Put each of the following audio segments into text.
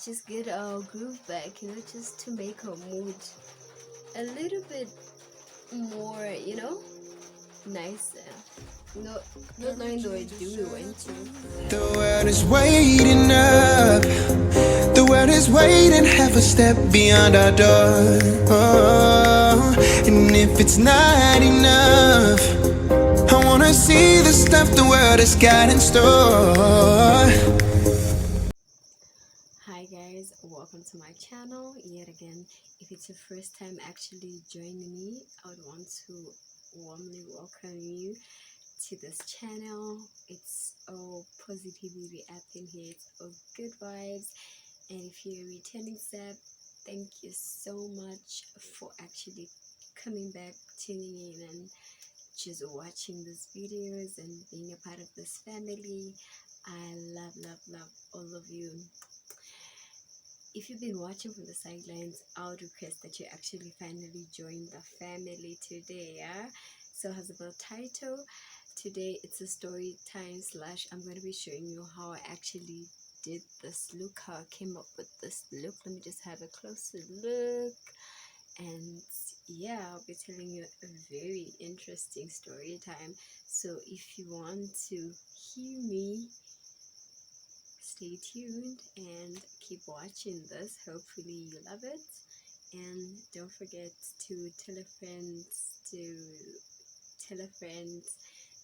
just get our groove back, just to make our mood a little bit more, nicer. Not knowing the way we went to. The world is waiting up. The world is waiting, half a step beyond our door. Oh, and if it's not enough, I wanna see the stuff the world has got in store. Hi guys, welcome to my channel yet again. If it's your first time actually joining me, I would want to warmly welcome you to this channel. It's all positivity happening here, it's all good vibes. And if you're a returning sub, thank you so much for actually coming back, tuning in, and just watching these videos and being a part of this family. I love all of you. If you've been watching from the sidelines, I would request that you actually finally join the family today. Yeah, so as about title, today it's a story time / I'm going to be showing you how I actually did this look, how I came up with this look. Let me just have a closer look. And yeah, I'll be telling you a very interesting story time. So if you want to hear me, stay tuned and keep watching this. Hopefully you love it, and don't forget to tell a friend,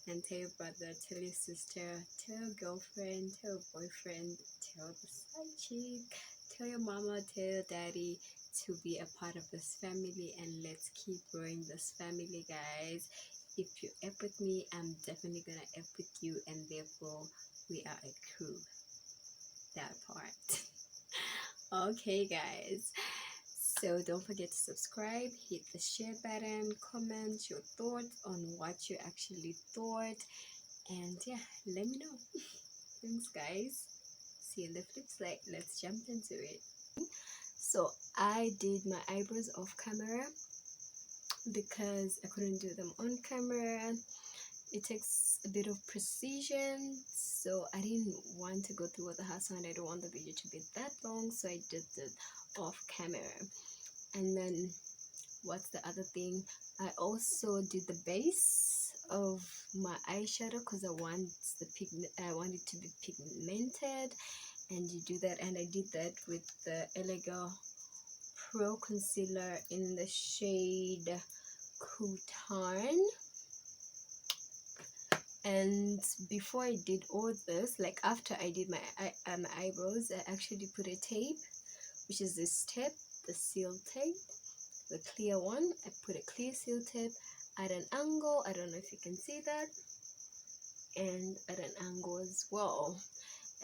and tell your brother, tell your sister, tell your girlfriend, tell your boyfriend, tell the side chick, tell your mama, tell your daddy to be a part of this family, and let's keep growing this family, guys. If you F with me, I'm definitely gonna F with you, and therefore we are a crew. That part. Okay guys, so don't forget to subscribe, hit the share button, comment your thoughts on what you actually thought, and yeah, let me know. Thanks guys, see you in the flip side. Let's jump into it. So I did my eyebrows off camera because I couldn't do them on camera. It takes a bit of precision, so I didn't want to go through all the hassle, and I don't want the video to be that long, so I did it off camera. And then what's the other thing, I also did the base of my eyeshadow because I wanted it to be pigmented, and you do that, and I did that with the Elegant Pro concealer in the shade Couture. And before I did all this, like after I did my eyebrows, I actually put a tape, which is this tape, the seal tape, the clear one. I put a clear seal tape at an angle. I don't know if you can see that, and at an angle as well.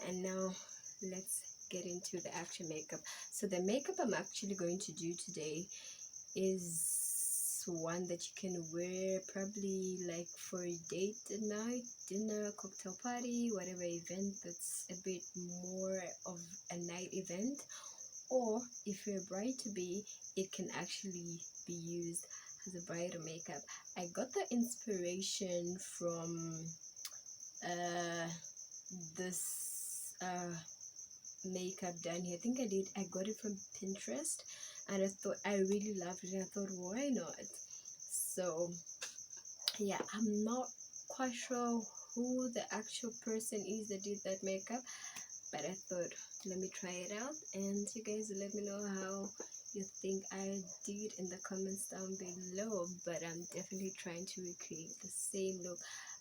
And now let's get into the actual makeup. So the makeup I'm actually going to do today is one that you can wear probably like for a date night, dinner, cocktail party, whatever event that's a bit more of a night event. Or if you're a bride to be, it can actually be used as a bridal makeup. I got the inspiration from this makeup done here. I think I got it from Pinterest, and I thought I really loved it, and I thought, why not? So yeah, I'm not quite sure who the actual person is that did that makeup, but I thought, let me try it out, and you guys let me know how you think I did in the comments down below. But I'm definitely trying to recreate the same look.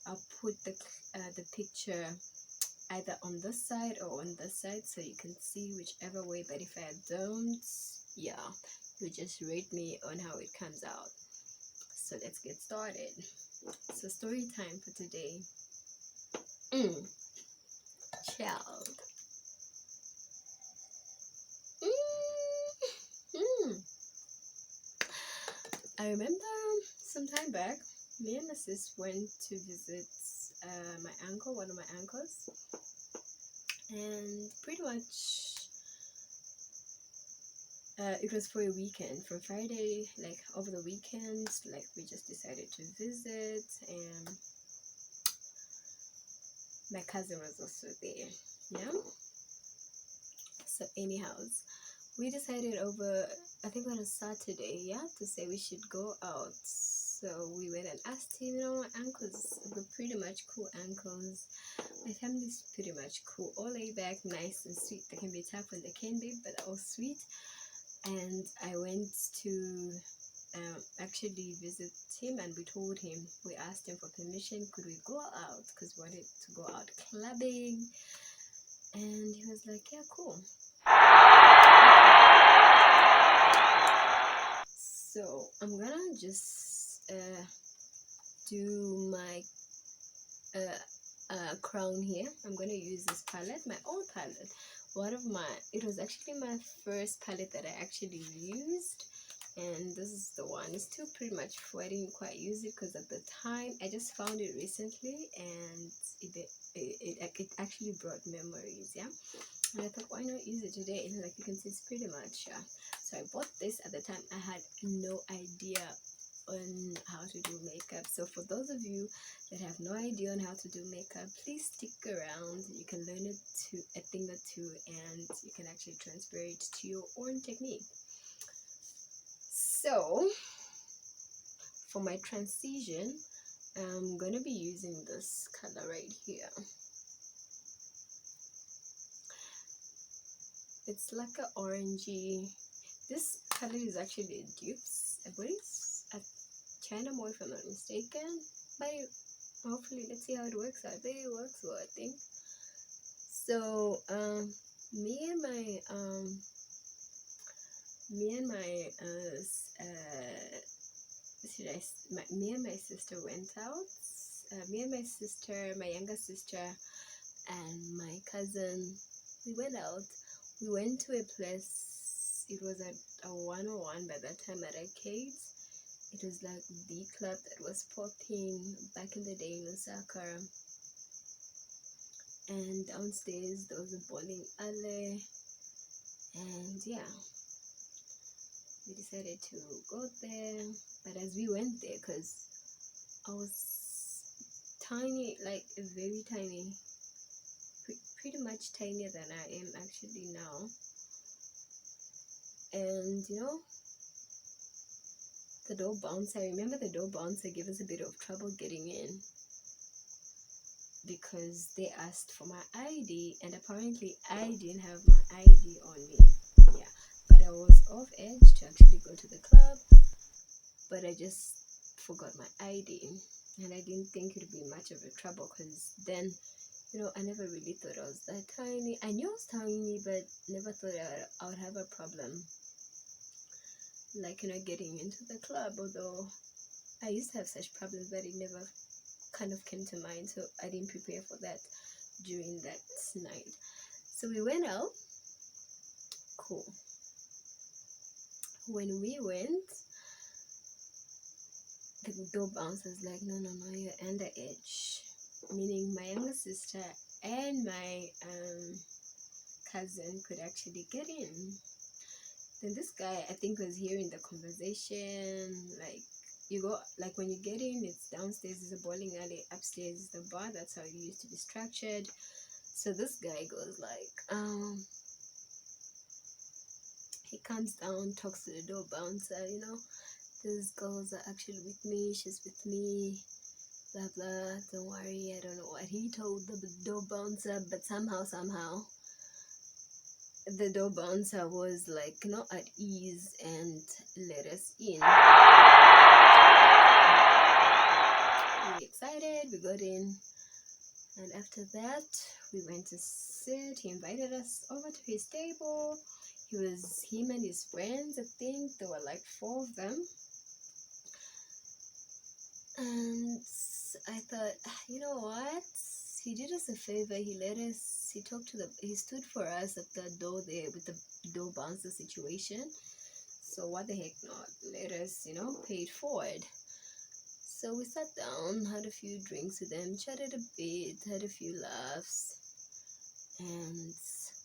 I'll put the picture either on this side or on this side, so you can see whichever way. But if I don't, yeah, you just rate me on how it comes out. So let's get started. So story time for today. Child. I remember some time back, me and my sis went to visit my uncle, one of my uncles, and pretty much it was for a weekend, from Friday, like over the weekend, like we just decided to visit, and my cousin was also there, yeah. So anyhow, we decided over, I think on a Saturday, yeah, to say we should go out. So we went and asked him, my uncles were pretty much cool uncles. My family's pretty much cool, all laid back, nice and sweet. They can be tough when they can be, but all sweet. And I went to actually visit him, and we told him, we asked him for permission, could we go out, because we wanted to go out clubbing. And he was like, yeah, cool. So I'm gonna just do my crown here. I'm gonna use this palette, my old palette. It was actually my first palette that I actually used, and this is the one. It's still pretty much full. I didn't quite use it because at the time I just found it recently, and it actually brought memories, yeah. And I thought, why not use it today? And like you can see, it's pretty much, yeah. So I bought this. At the time I had no idea on how to do makeup. So for those of you that have no idea on how to do makeup, please stick around. You can learn a thing or two, and you can actually transfer it to your own technique. So for my transition, I'm gonna be using this color right here. It's like an orangey. This color is actually a dupe. I believe it's a China Mall, if I'm not mistaken. But hopefully, let's see how it works out. There it works well, I think. So me and my sister went out. Me and my sister, my younger sister, and my cousin, we went out. We went to a place. It was at a 101 by that time, at arcades. It was like the club that was popping back in the day in Osaka. And downstairs there was a bowling alley. And yeah, we decided to go there. But as we went there, because I was tiny, like very tiny, pretty much tinier than I am actually now. And the door bouncer, I remember the door bouncer gave us a bit of trouble getting in, because they asked for my ID, and apparently I didn't have my ID on me. Yeah, but I was off edge to actually go to the club, but I just forgot my ID, and I didn't think it would be much of a trouble, because then I never really thought I was that tiny. I knew I was tiny, but never thought I would have a problem, like getting into the club. Although I used to have such problems, but it never kind of came to mind, so I didn't prepare for that during that night. So we went out. Cool. When we went, the door bouncer was like, no, you're underage, meaning my younger sister and my cousin could actually get in. Then this guy, I think, was hearing the conversation. Like, you go, like when you get in, it's downstairs is a bowling alley, upstairs is the bar. That's how it used to be structured. So this guy goes like, he comes down, talks to the door bouncer, these girls are actually with me, she's with me, blah blah, don't worry. I don't know what he told the door bouncer, but somehow the door bouncer was like not at ease and let us in. We excited, we got in, and after that we went to sit. He invited us over to his table. Him and his friends, I think there were like 4 of them. And I thought, you know what? He did us a favor. He stood for us at the door there with the door bouncer situation. So what the heck not? Let us, pay it forward. So we sat down, had a few drinks with them, chatted a bit, had a few laughs. And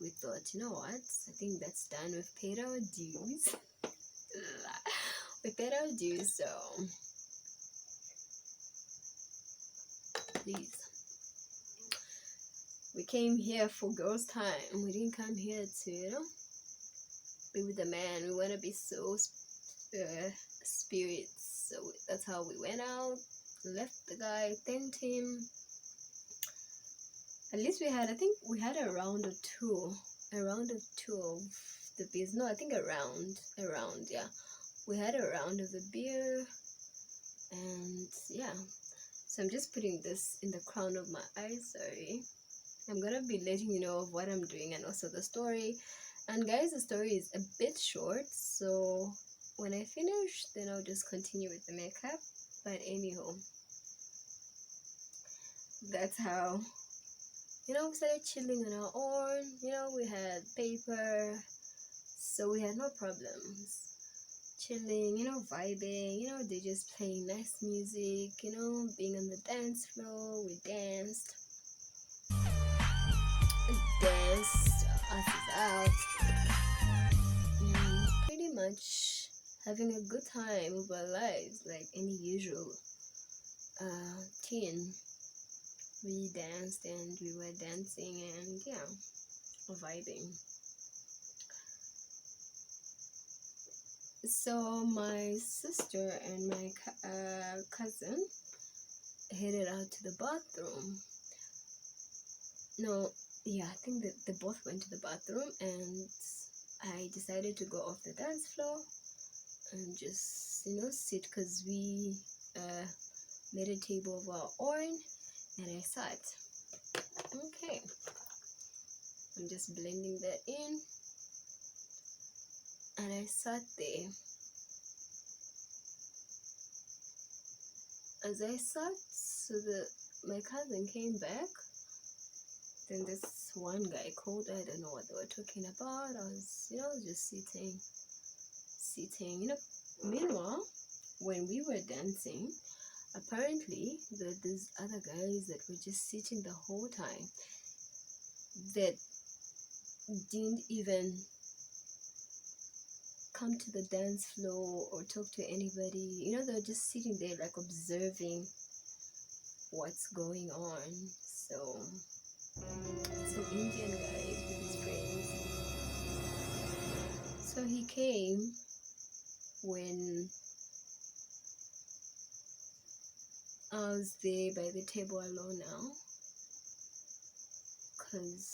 we thought, you know what? I think that's done. We've paid our dues. We paid our dues, so please. We came here for girls' time. We didn't come here to, be with the man. We want to be so spirits. So that's how we went out, left the guy, thanked him. At least I think we had a round or two of the beers. No, I think a round, yeah. We had a round of the beer, and yeah. So I'm just putting this in the crown of my eyes, sorry. I'm gonna be letting you know of what I'm doing and also the story. And guys, the story is a bit short, so when I finish, then I'll just continue with the makeup. But anyhow, that's how, we started chilling on our own. We had paper, so we had no problems. Chilling, vibing, they just playing nice music, being on the dance floor. We danced, asses out, and pretty much having a good time of our lives, like any usual teen. We danced and we were dancing and yeah, vibing. So my sister and my cousin headed out to the bathroom. No, yeah, I think that they both went to the bathroom, and I decided to go off the dance floor and just sit, because we made a table of our own, and I sat. Okay, I'm just blending that in, and I sat there. As I sat, so my cousin came back. Then this one guy called. I don't know what they were talking about. I was, just sitting. Meanwhile, when we were dancing, apparently there were these other guys that were just sitting the whole time, that didn't even come to the dance floor or talk to anybody. They were just sitting there like observing what's going on. So it's an Indian guy with his friends. So he came when I was there by the table alone now, because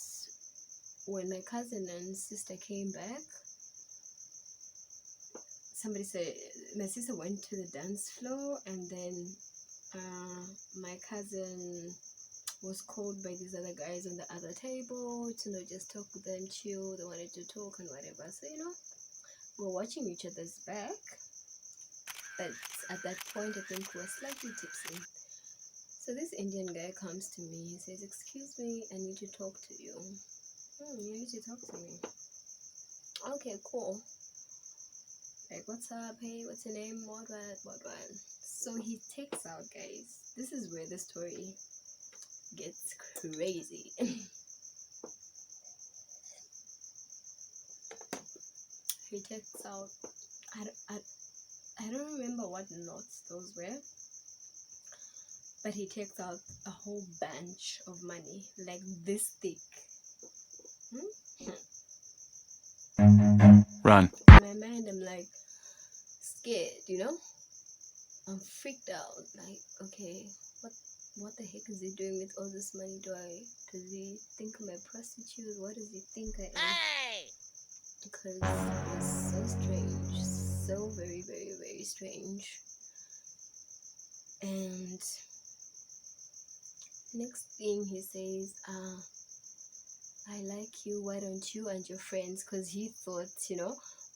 when my cousin and sister came back, somebody said my sister went to the dance floor, and then my cousin was called by these other guys on the other table to just talk with them, chill. They wanted to talk and whatever. So we're watching each other's back, but at that point I think we're slightly tipsy. So this Indian guy comes to me. He says, "Excuse me, I need to talk to you." You need to talk to me. Okay, cool. Like, what's up? Hey, what's your name? What? So he takes out, guys. This is where the story gets crazy. He takes out, I don't remember what notes those were, but he takes out a whole bunch of money, like this thick. Run. In my mind, I'm like scared, I'm freaked out. Like, okay, what the heck is he doing with all this money? Does he think I'm a prostitute? What does he think I am? Hey! Because it was so strange, so very, very, very strange. And next thing he says, I like you, why don't you and your friends, because he thought,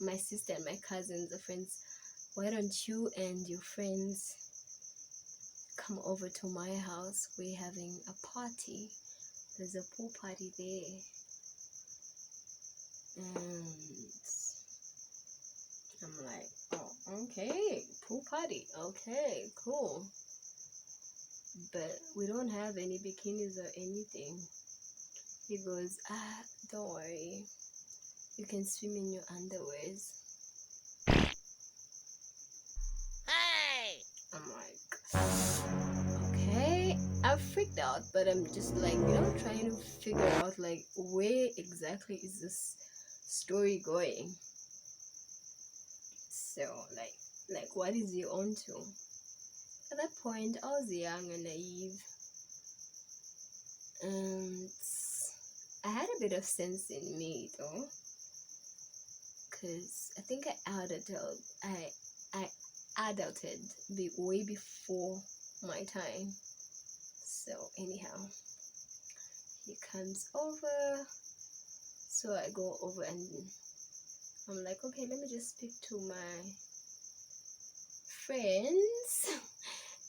my sister and my cousins are friends, why don't you and your friends come over to my house? We're having a party. There's a pool party there. And I'm like, oh, okay, pool party, okay, cool. But we don't have any bikinis or anything. He goes, don't worry, you can swim in your underwears. Hey! I'm like, okay. I I'm freaked out, but I'm just like, trying to figure out like where exactly is this story going. So like what is he on to? At that point, I was young and naive, and I had a bit of sense in me though, because I think I adulted way before my time. So anyhow, he comes over, so I go over and I'm like, okay, let me just speak to my friends.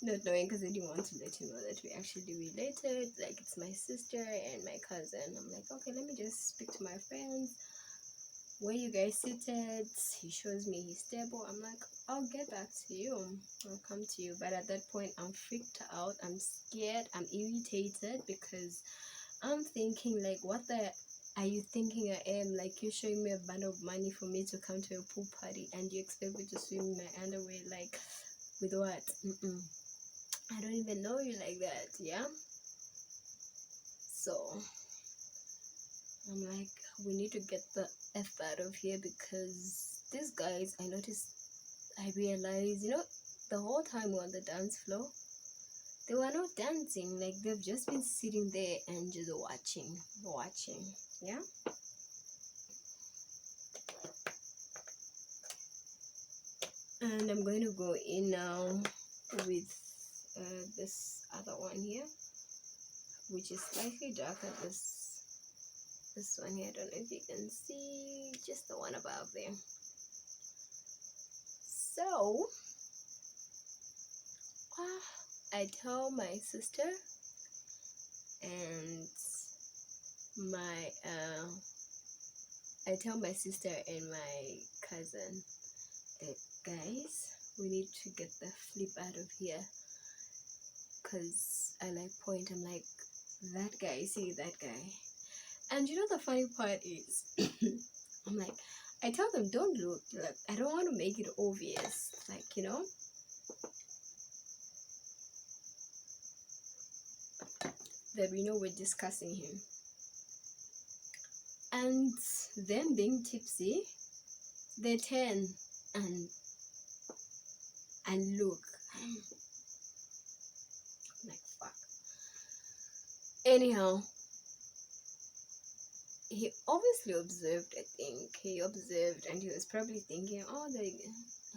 Not knowing, because I didn't want to let him know that we actually related, like it's my sister and my cousin. I'm like, okay, let me just speak to my friends. Where you guys seated? He shows me he's stable. I'm like, I'll get back to you. I'll come to you. But at that point, I'm freaked out. I'm scared. I'm irritated because I'm thinking like, what the are you thinking I am? Like, you're showing me a bundle of money for me to come to a pool party and you expect me to swim in my underwear? Like, with what? I don't even know you like that, yeah? So I'm like, we need to get the F out of here, because these guys, I realized, the whole time we're on the dance floor, they were not dancing. Like, they've just been sitting there and just watching, yeah? And I'm going to go in now with this other one here, which is slightly darker. This one here, I don't know if you can see, just the one above there. So I tell my sister and my my cousin that, guys, we need to get the flip out of here, because I like point, I'm like, that guy, see that guy. And the funny part is I'm like, I tell them, don't look, like, I don't want to make it obvious, like, that we're discussing him. And them being tipsy, they turn and look. I'm like, fuck. Anyhow, he obviously observed. I think he observed, and he was probably thinking, oh, I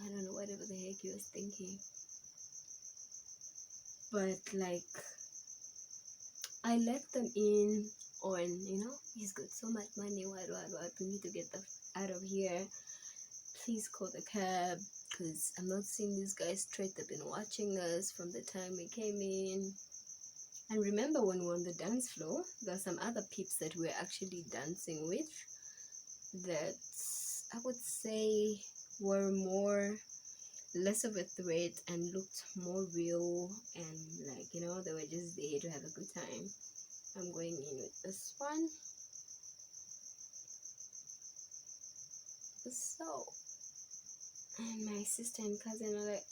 don't know, whatever the heck he was thinking. But like, I let them in on, he's got so much money, what, we need to get the out of here. Please call the cab, because I'm not seeing these guys straight. They've been watching us from the time we came in. And remember, when we were on the dance floor, there are some other peeps that we're actually dancing with that I would say were less of a threat and looked more real, and like, they were just there to have a good time. I'm going in with this one. So, and my sister and cousin are like,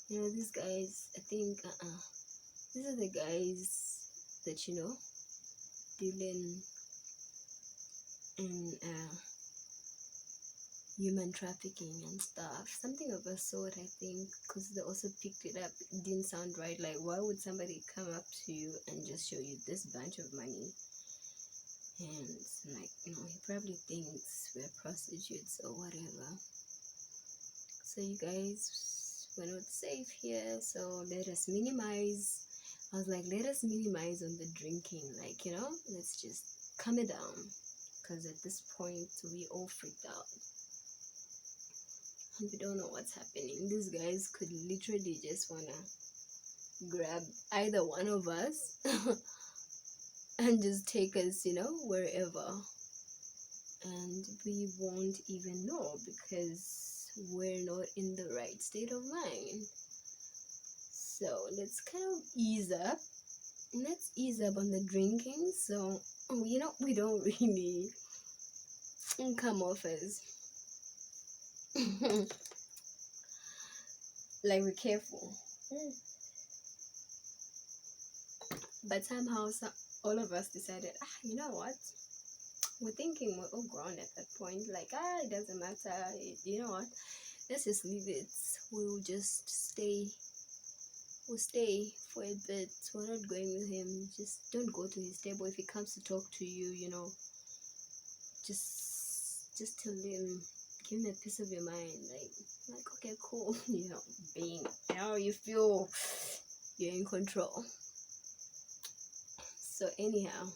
these guys, I think, these are the guys that, dealing in human trafficking and stuff, something of a sort, I think, because they also picked it up. It didn't sound right. Like, why would somebody come up to you and just show you this bunch of money? And like, he probably thinks we're prostitutes or whatever. So you guys, we're not safe here, so let us minimize. I was like, let us minimize on the drinking, like, let's just calm it down, because at this point we all freaked out and we don't know what's happening. These guys could literally just wanna grab either one of us and just take us, wherever, and we won't even know, because we're not in the right state of mind. So let's kind of ease up. Let's ease up on the drinking, so we don't really come off as like we're careful. But somehow all of us decided, you know what, we're thinking we're all grown at that point, like, it doesn't matter, you know what, let's just leave it. We'll just stay for a bit. We're not going with him. Just don't go to his table. If he comes to talk to you, just tell him, give him a piece of your mind, like okay, cool. Being, you feel you're in control. So anyhow,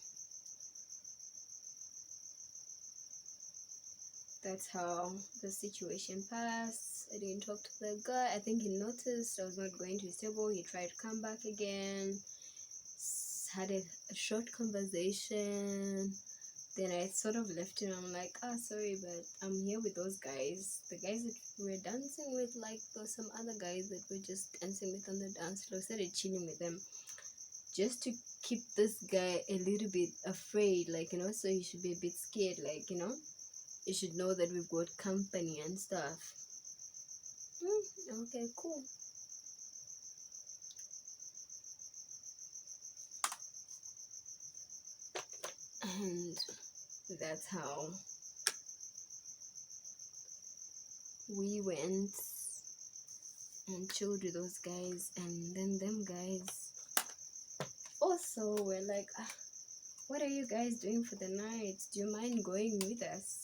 that's how the situation passed. I didn't talk to the guy. I think he noticed I was not going to his table. He tried to come back again, had a short conversation. Then I sort of left him. I'm like, sorry, but I'm here with those guys. The guys that we were dancing with, like, there were some other guys that we're just dancing with on the dance floor. Started chilling with them just to keep this guy a little bit afraid, so he should be a bit scared, you should know that we've got company and stuff. Okay, cool. And that's how we went and chilled with those guys. And then them guys also were like, what are you guys doing for the night? Do you mind going with us?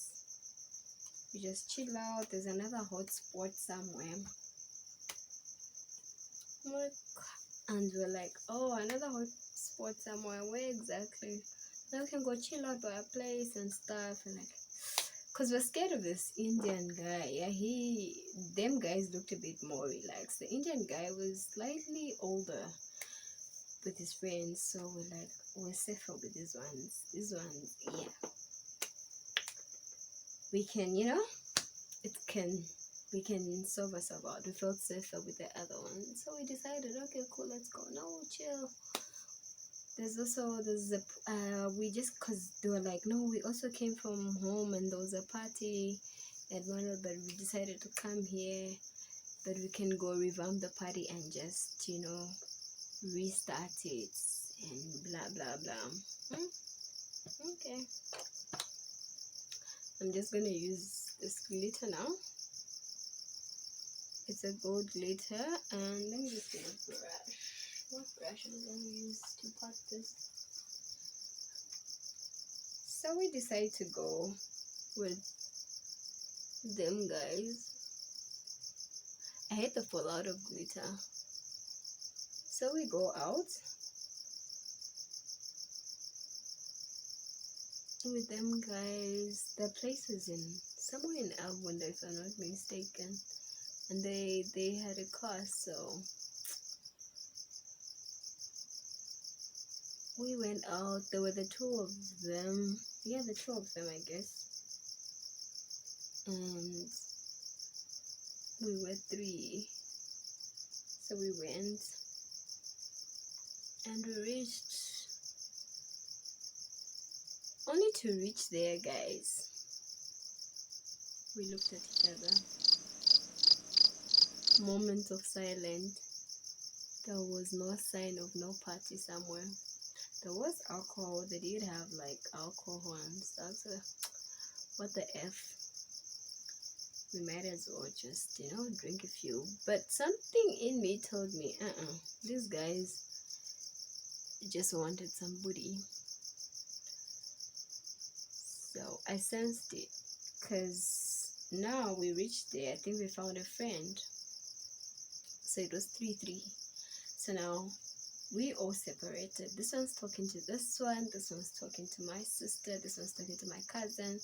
We just chill out. There's another hot spot somewhere. And we're like, oh, another hot spot somewhere. Where exactly? Now we can go chill out by a place and stuff. And because we're scared of this Indian guy. Yeah, them guys looked a bit more relaxed. The Indian guy was slightly older with his friends, so we're like, we're safer with these ones, yeah, we can, we can solve ourselves out. We felt safer with the other one, so we decided, okay, cool, let's go. No, chill. There's we just, because they were like, no, we also came from home and there was a party at one, but we decided to come here, but we can go revamp the party and just, restart it and blah blah blah. Okay, I'm just gonna use this glitter now. It's a gold glitter, and let me just get a brush. What brush am I gonna use to pot this? So we decided to go with them guys. I hate the fallout of glitter. So we go out with them guys. The place was somewhere in Alwanda, if I'm not mistaken, and they had a car, so we went out. There were the two of them, I guess, and we were three, so we went and we reached, only to reach there, guys, we looked at each other. Moment of silence. There was no sign of no party somewhere. There was alcohol. They did have alcohol and stuff. So what the F? We might as well just, drink a few. But something in me told me, these guys just wanted some booty. So I sensed it, because now we reached there. I think we found a friend. So it was 3-3. So now we all separated. This one's talking to this one. This one's talking to my sister. This one's talking to my cousin.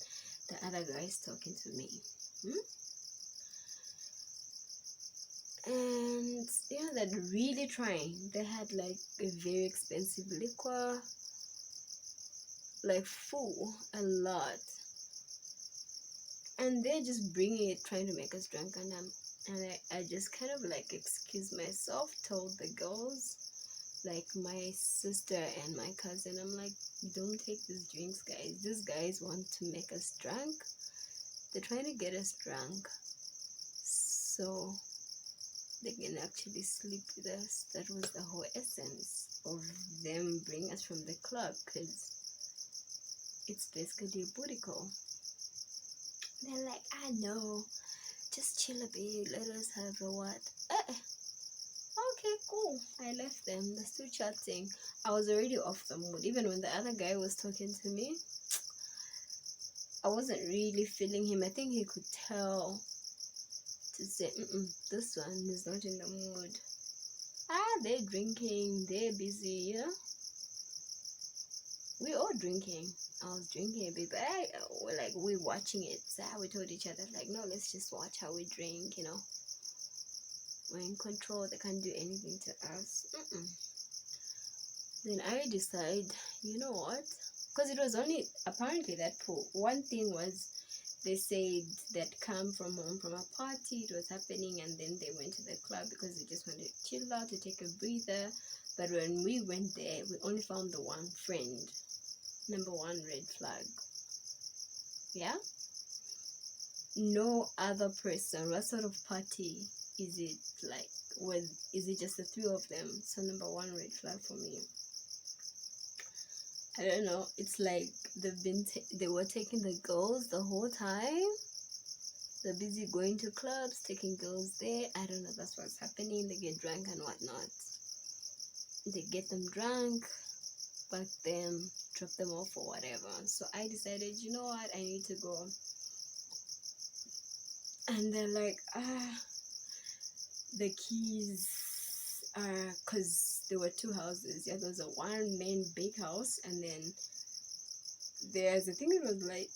The other guy's talking to me. And they're really trying. They had a very expensive liquor, full, a lot, and they're just bringing it, trying to make us drunk. And I just kind of excused myself, told the girls, my sister and my cousin, I'm like, don't take these drinks, guys. These guys want to make us drunk. They're trying to get us drunk so they can actually sleep with us. That was the whole essence. of them bring us from the club, because it's basically a booty call. They're like, I know, just chill a bit, let us have a what. Okay, cool. I left them. They're still chatting. I was already off the mood. Even when the other guy was talking to me, I wasn't really feeling him. I think he could tell to say, this one is not in the mood. They're drinking, they're busy, you know. We're all drinking. I was drinking a bit, but we're watching it. So we told each other, like, no, let's just watch how we drink, you know. We're in control. They can't do anything to us. Then I decide, you know what? Because it was only apparently that pool. One thing was, they said they'd come from home from a party. It was happening, and then they went to the club because they just wanted to chill out, to take a breather. But when we went there, we only found the one friend. Number one red flag. Yeah? No other person. What sort of party is it like? Is it just the three of them? So number one red flag for me. I don't know. It's like they were taking the girls the whole time. They're busy going to clubs, taking girls there. I don't know. That's what's happening. They get drunk and whatnot. They get them drunk, back them, drop them off or whatever. So I decided, you know what? I need to go. And they're like, the keys are, because there were two houses. Yeah, there was a one main big house, and then there's, I think it was it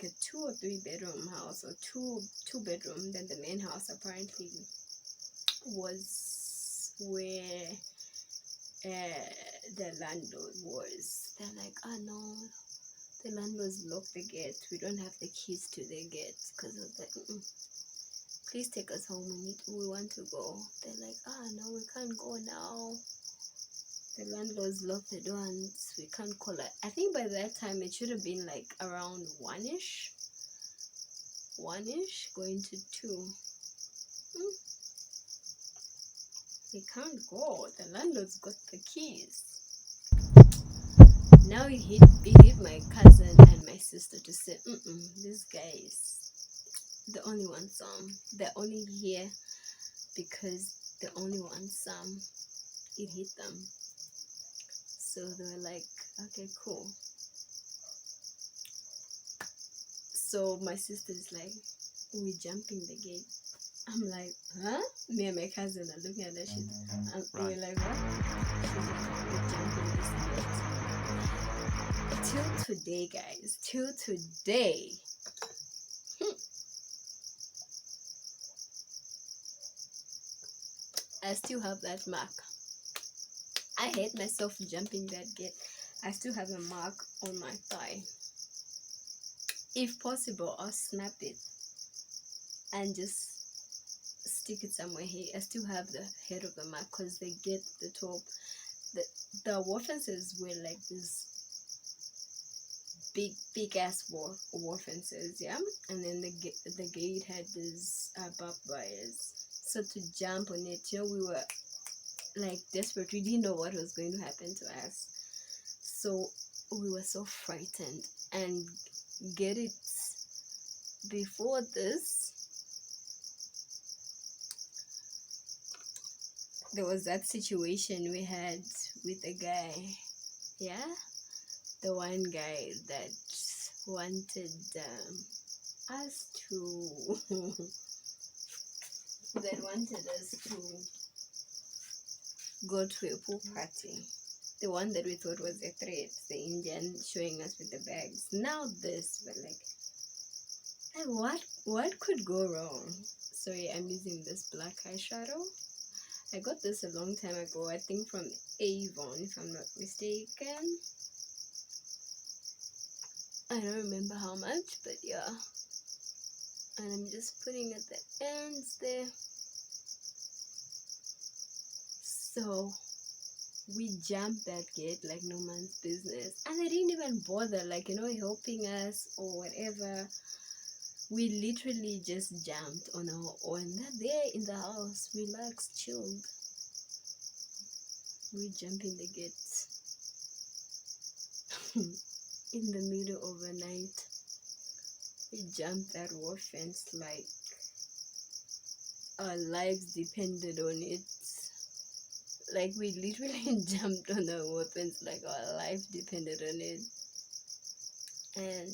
a 2 or 3 bedroom house, or two bedroom. Then the main house apparently was where the landlord was. They're like, no, the landlord's locked the gate. We don't have the keys to the gate. Because I was like, please take us home. We want to go. They're like, no, we can't go now. The landlord's locked the door and we can't call it. I think by that time it should have been like around 1ish, going to 2. They can't go. The landlord's got the keys. Now it hit my cousin and my sister to say, these guys, the only one some. They're only here because the only one some. It hit them. So they were like, okay, cool. So my sister's like, we're jumping the gate. I'm like, huh? Me and my cousin are looking at that shit. And we're like, what? We're jumping this gate. Till today, guys. Till today. I still have that mark. I hate myself jumping that gate. I still have a mark on my thigh. If possible, I'll snap it and just stick it somewhere here. I still have the head of the mark because they get the top. The wall fences were like this big ass wall fences, yeah. And then the gate had these barbed wires. So to jump on it, you know, we were like desperate. We didn't know what was going to happen to us, so we were so frightened. And get it, before this there was that situation we had with a guy, yeah, the one guy that wanted us to go to a pool party. The one that we thought was a threat, the Indian showing us with the bags. Now this, but like what could go wrong? Sorry, I'm using this black eyeshadow. I got this a long time ago, I think from Avon, if I'm not mistaken. I don't remember how much, but yeah. And I'm just putting at the ends there. So we jumped that gate like no man's business, and they didn't even bother, like, you know, helping us or whatever. We literally just jumped on our own. They're there in the house, relaxed, chilled. we jumping the gates in the middle of the night. We jumped that war fence like our lives depended on it. Like we literally jumped on the war fence like our life depended on it. And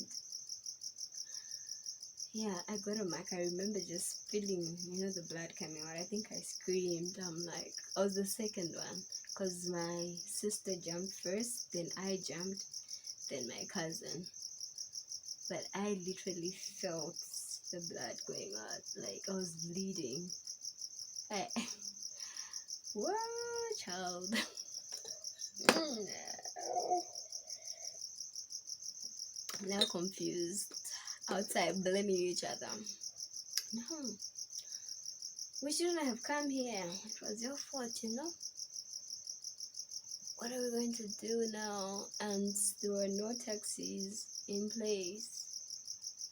yeah, I got a mark. I remember just feeling, the blood coming out. I think I screamed. I was the second one because my sister jumped first, then I jumped, then my cousin. But I literally felt the blood going out. Like I was bleeding. Whoa, child. Now confused. Outside blaming each other. No, we shouldn't have come here. It was your fault, What are we going to do now? And there were no taxis in place.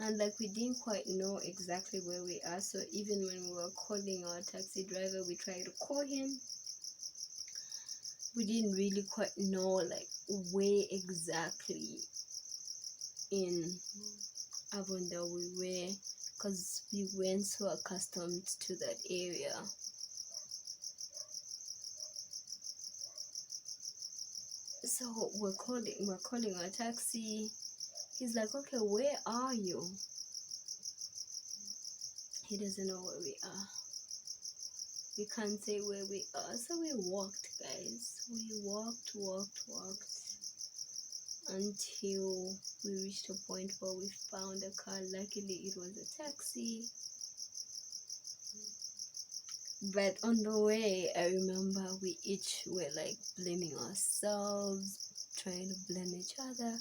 And like we didn't quite know exactly where we are. So even when we were calling our taxi driver, we tried to call him. We didn't really quite know like where exactly in Avondale we were, because we weren't so accustomed to that area. So we're calling our taxi. He's like, okay, where are you? He doesn't know where we are. We can't say where we are. So we walked, guys. We walked until we reached a point where we found a car. Luckily it was a taxi. But on the way, I remember we each were like blaming ourselves, trying to blame each other.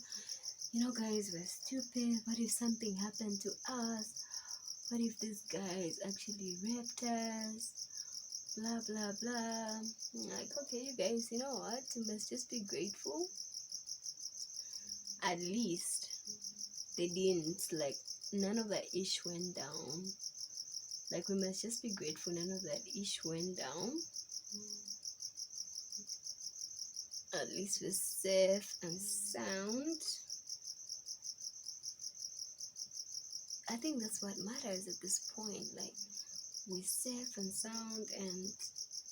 Guys, we're stupid. What if something happened to us? What if these guys actually raped us? Blah blah blah. Like, okay, you guys, you know what? You must just be grateful. At least they didn't, like, none of that ish went down. Like, we must just be grateful none of that ish went down. At least we're safe and sound. I think that's what matters at this point. Like, we're safe and sound, and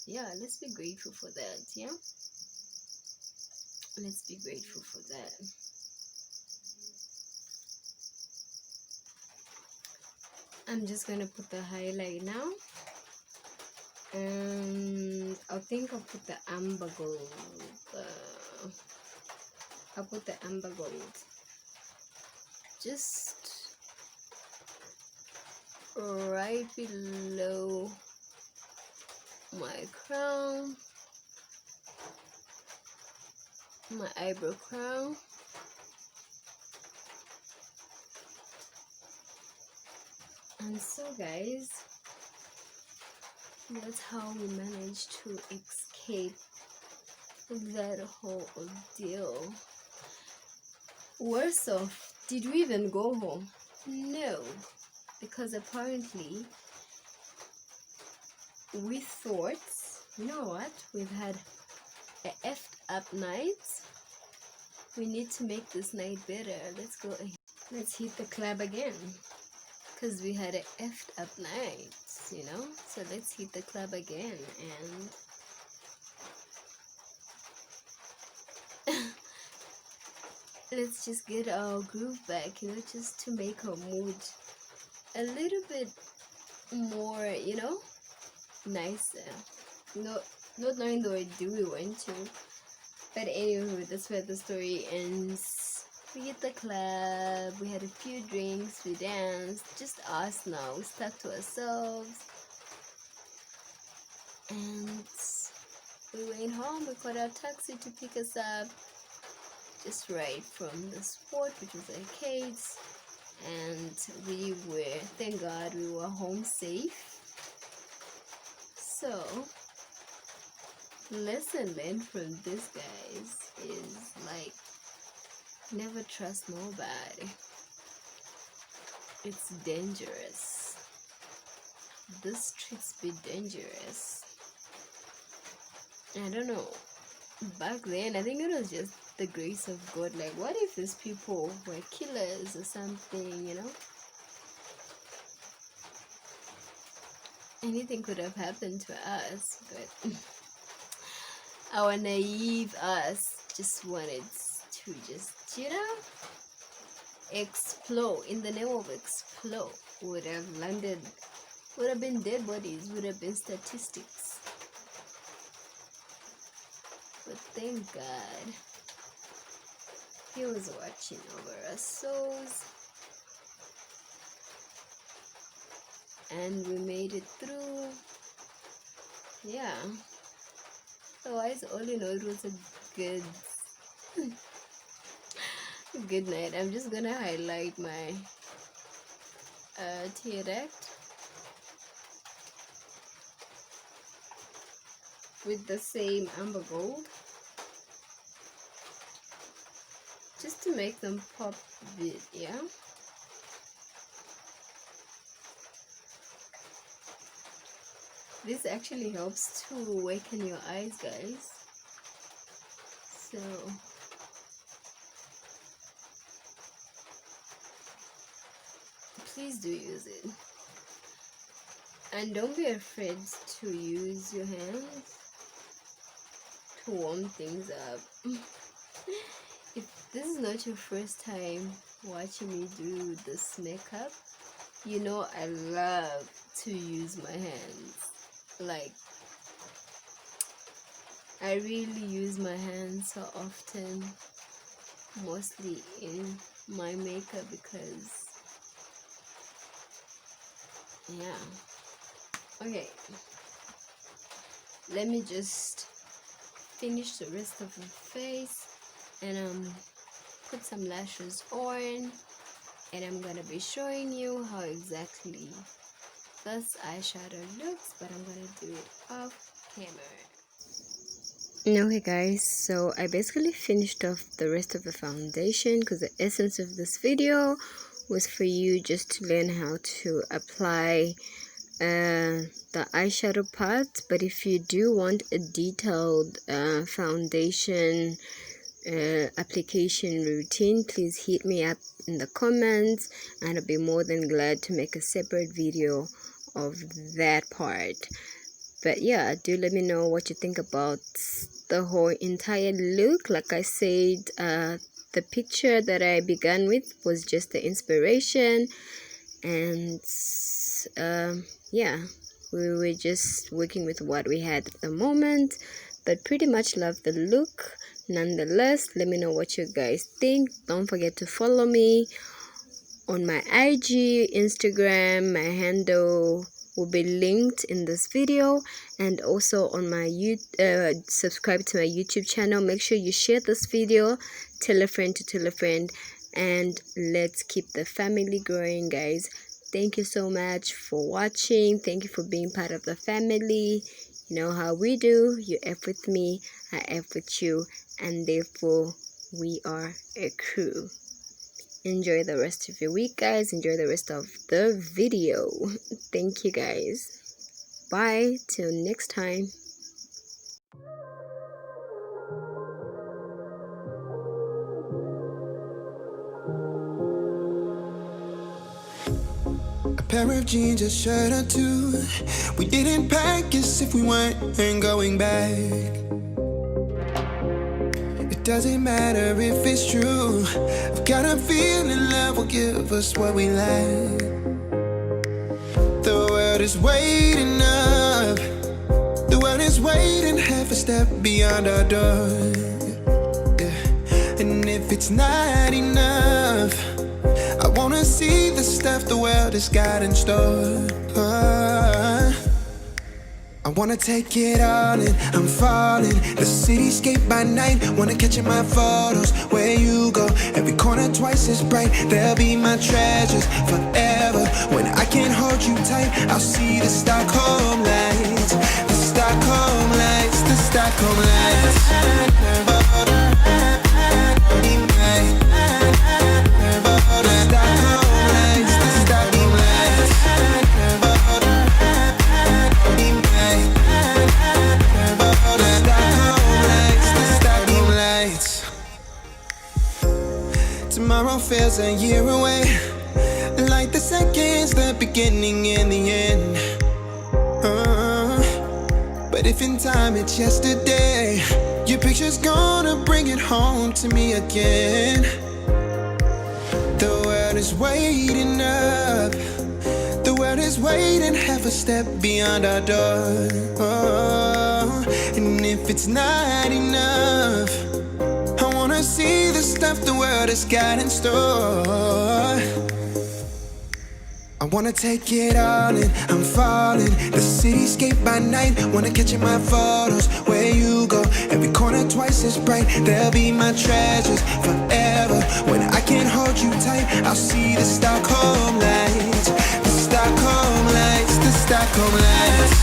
yeah, let's be grateful for that. Yeah, let's be grateful for that. I'm just gonna put the highlight now, and I think I'll put the amber gold. I'll put the amber gold just right below my crown, my eyebrow crown. And so, guys, that's how we managed to escape that whole ordeal. Worse off, did we even go home? No, because apparently we thought, you know what, we've had a effed up night. We need to make this night better. Let's go ahead. Let's hit the club again, because we had a effed up night, so let's hit the club again. And let's just get our groove back, just to make our mood a little bit more, nicer. Not knowing the ordeal we went to. But anyway, that's where the story ends. We hit the club, we had a few drinks, we danced, just us now, we stuck to ourselves. And we went home, we called our taxi to pick us up, just right from the spot, which was arcades. And we were, thank God, we were home safe. So, lesson learned from this, guys, is like, never trust nobody. It's dangerous. The streets be dangerous. I don't know. back then I think it was just the grace of God. Like, what if these people were killers or something, you know? Anything could have happened to us, but our naive us just wanted to just, you know, explode. In the name of explode, would have landed, would have been dead bodies, would have been statistics. But thank God He was watching over our souls, and we made it through. Yeah. Otherwise, all in all, it was a good good night. I'm just gonna highlight my teardect with the same amber gold, just to make them pop a bit. Yeah. This actually helps to awaken your eyes, guys. So please do use it, and don't be afraid to use your hands to warm things up. If this is not your first time watching me do this makeup, you know I love to use my hands. Like, I really use my hands so often, mostly in my makeup, because yeah. Okay, let me just finish the rest of the face and put some lashes on, and I'm gonna be showing you how exactly this eyeshadow looks, but I'm gonna do it off camera. Okay guys, so I basically finished off the rest of the foundation, because the essence of this video was for you just to learn how to apply the eyeshadow part. But if you do want a detailed foundation application routine, please hit me up in the comments, and I'll be more than glad to make a separate video of that part. But yeah, do let me know what you think about the whole entire look. Like I said, the picture that I began with was just the inspiration, and yeah, we were just working with what we had at the moment, but pretty much love the look. Nonetheless, let me know what you guys think. Don't forget to follow me on my IG, Instagram. My handle will be linked in this video, and also on my subscribe to my YouTube channel. Make sure you share this video, tell a friend to tell a friend, and let's keep the family growing, guys. Thank you so much for watching. Thank you for being part of the family. You know how we do. You F with me, I F with you, and therefore we are a crew. Enjoy the rest of your week, guys. Enjoy the rest of the video. Thank you, guys. Bye till next time. A pair of jeans, a shirt or two. We didn't pack as if we weren't going back. It doesn't matter if it's true. I've got a feeling love will give us what we lack. The world is waiting up. The world is waiting half a step beyond our door. Yeah. And if it's not enough, I wanna see the stuff the world has got in store. I wanna take it all in, I'm falling. The cityscape by night, wanna catch in my photos. Where you go, every corner twice as bright. They'll be my treasures forever. When I can't hold you tight, I'll see the Stockholm lights. The Stockholm lights, the Stockholm lights. is a year away. Like the seconds, the beginning and the end. But if in time it's yesterday, your picture's gonna bring it home to me again. The world is waiting up. The world is waiting half a step beyond our door. And if it's not enough, I wanna see the stuff the world has got in store. I wanna take it all in, I'm falling. The cityscape by night, wanna catch in my photos. Where you go, every corner twice as bright. They'll be my treasures forever. When I can't hold you tight, I'll see the Stockholm lights. The Stockholm lights, the Stockholm lights.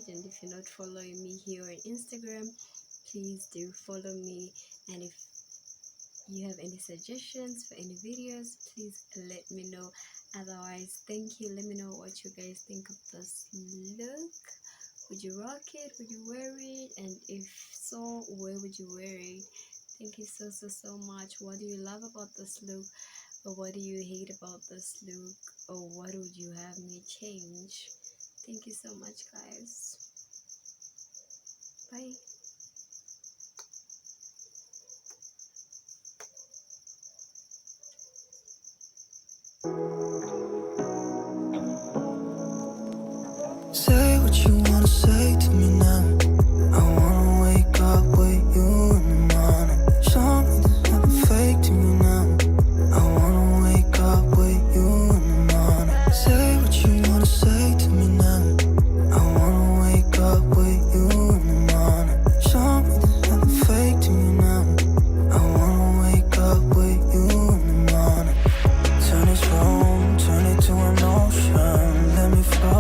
And if you're not following me here on Instagram, please do follow me. And if you have any suggestions for any videos, please let me know. Otherwise, thank you. Let me know what you guys think of this look. Would you rock it? Would you wear it? And if so, where would you wear it? Thank you so much. What do you love about this look? Or what do you hate about this look? Or what would you have me change? Thank you so much, guys. Bye. Say what you wanna say to me now. I wanna wake up with you in the morning. Show me there's nothing fake to me now. I wanna wake up with you in the morning. Say what you wanna say to me now. I wanna wake up with you in the morning. Show me there's nothing fake to me now. I wanna wake up with you in the morning. Turn this room, turn it to an ocean. Let me float